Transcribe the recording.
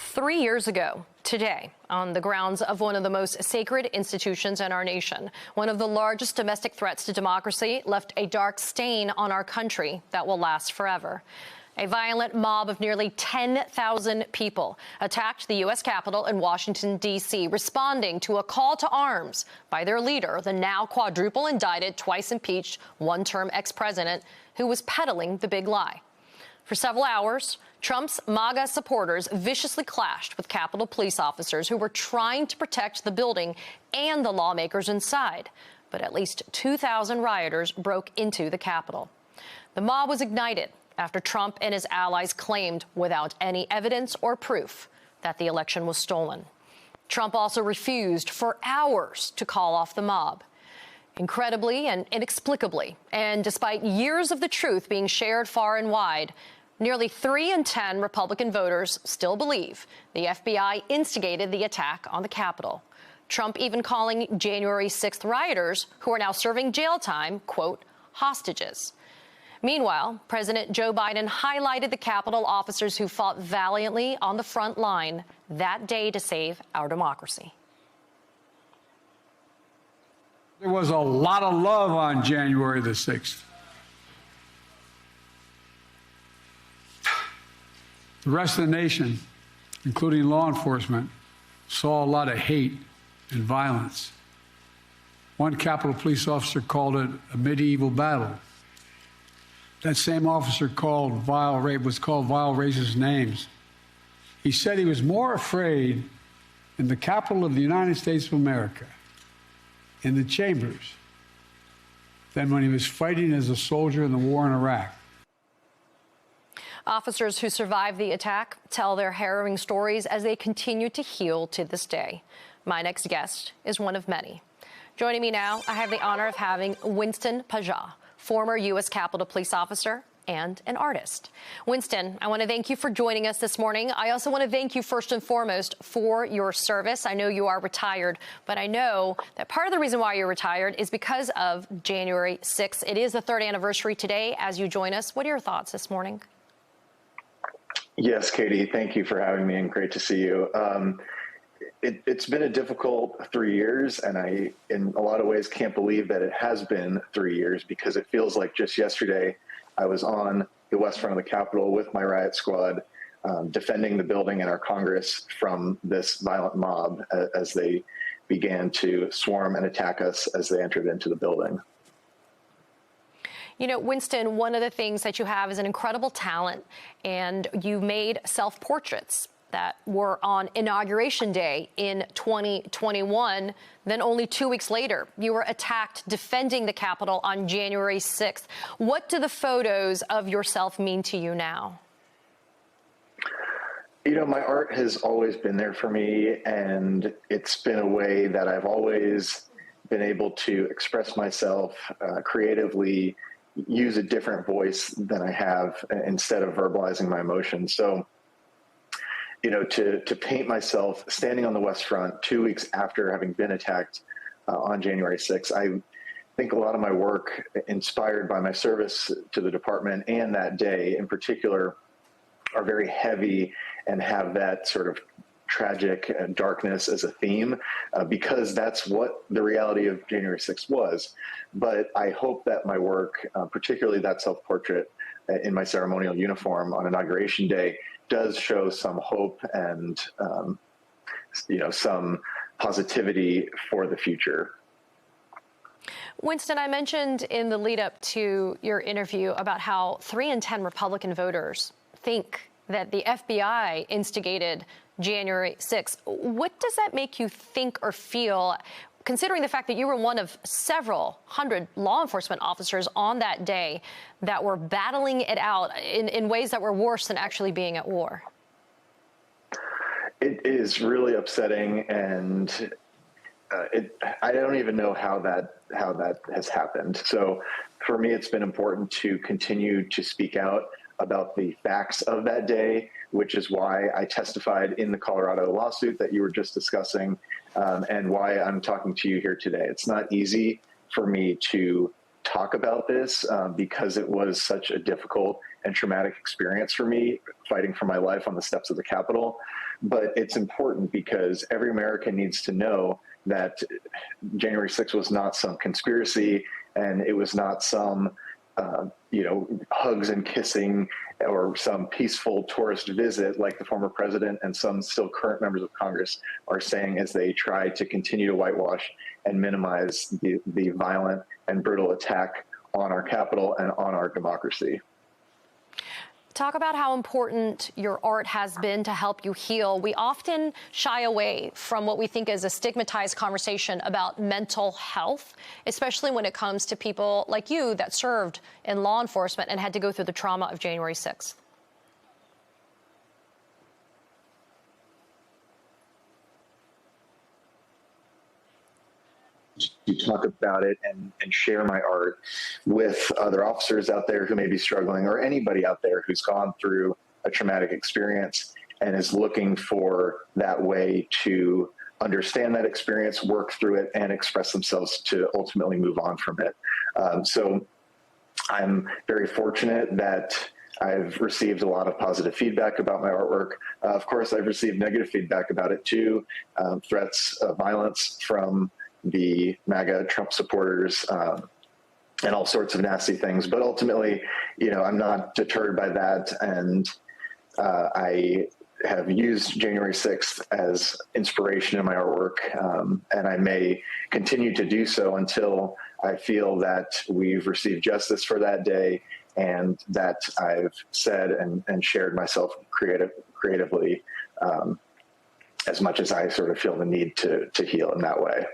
3 years ago today, on the grounds of one of the most sacred institutions in our nation, one of the largest domestic threats to democracy left a dark stain on our country that will last forever. A violent mob of nearly 10,000 people attacked the U.S. Capitol in Washington, D.C., responding to a call to arms by their leader, the now quadruple indicted, twice impeached, one-term ex-president who was peddling the big lie. For several hours, Trump's MAGA supporters viciously clashed with Capitol police officers who were trying to protect the building and the lawmakers inside. But at least 2,000 rioters broke into the Capitol. The mob was ignited after Trump and his allies claimed, without any evidence or proof, that the election was stolen. Trump also refused for hours to call off the mob. Incredibly and inexplicably, and despite years of the truth being shared far and wide, nearly 3 in 10 Republican voters still believe the FBI instigated the attack on the Capitol. Trump even calling January 6th rioters, who are now serving jail time, quote, hostages. Meanwhile, President Joe Biden highlighted the Capitol officers who fought valiantly on the front line that day to save our democracy. There was a lot of love on January the 6th. The rest of the nation, including law enforcement, saw a lot of hate and violence. One Capitol police officer called it a medieval battle. That same officer was called vile racist names. He said he was more afraid in the Capitol of the United States of America, in the chambers, than when he was fighting as a soldier in the war in Iraq. Officers who survived the attack tell their harrowing stories as they continue to heal to this day. My next guest is one of many. Joining me now, I have the honor of having Winston Pajah, former U.S. Capitol Police officer and an artist. Winston, I want to thank you for joining us this morning. I also want to thank you first and foremost for your service. I know you are retired, but I know that part of the reason why you're retired is because of January 6th. It is the 3rd anniversary today as you join us. What are your thoughts this morning? Yes, Katie, thank you for having me and great to see you. It's been a difficult 3 years, and I, in a lot of ways, can't believe that it has been 3 years because it feels like just yesterday I was on the west front of the Capitol with my riot squad, defending the building and our Congress from this violent mob as they began to swarm and attack us as they entered into the building. You know, Winston, one of the things that you have is an incredible talent, and you made self-portraits that were on Inauguration Day in 2021. Then only 2 weeks later, you were attacked defending the Capitol on January 6th. What do the photos of yourself mean to you now? You know, my art has always been there for me, and it's been a way that I've always been able to express myself creatively, use a different voice than I have instead of verbalizing my emotions. So, you know, to paint myself standing on the West Front 2 weeks after having been attacked on January 6th, I think a lot of my work inspired by my service to the department and that day in particular are very heavy and have that sort of tragic darkness as a theme because that's what the reality of January 6th was. But I hope that my work, particularly that self-portrait in my ceremonial uniform on Inauguration Day, does show some hope and, you know, some positivity for the future. Winston, I mentioned in the lead up to your interview about how 3 in 10 Republican voters think that the FBI instigated January 6th. What does that make you think or feel, considering the fact that you were one of several hundred law enforcement officers on that day that were battling it out in ways that were worse than actually being at war? It is really upsetting, and I don't even know how that has happened. So for me, it's been important to continue to speak out about the facts of that day, which is why I testified in the Colorado lawsuit that you were just discussing, and why I'm talking to you here today. It's not easy for me to talk about this because it was such a difficult and traumatic experience for me fighting for my life on the steps of the Capitol. But it's important because every American needs to know that January 6th was not some conspiracy, and it was not some, hugs and kissing or some peaceful tourist visit like the former president and some still current members of Congress are saying as they try to continue to whitewash and minimize the violent and brutal attack on our Capitol and on our democracy. Talk about how important your art has been to help you heal. We often shy away from what we think is a stigmatized conversation about mental health, especially when it comes to people like you that served in law enforcement and had to go through the trauma of January 6th. To talk about it and share my art with other officers out there who may be struggling, or anybody out there who's gone through a traumatic experience and is looking for that way to understand that experience, work through it, and express themselves to ultimately move on from it. So I'm very fortunate that I've received a lot of positive feedback about my artwork. Of course, I've received negative feedback about it too, threats of violence from the MAGA Trump supporters, and all sorts of nasty things. But ultimately, I'm not deterred by that. And I have used January 6th as inspiration in my artwork. And I may continue to do so until I feel that we've received justice for that day and that I've said and shared myself creatively as much as I sort of feel the need to heal in that way.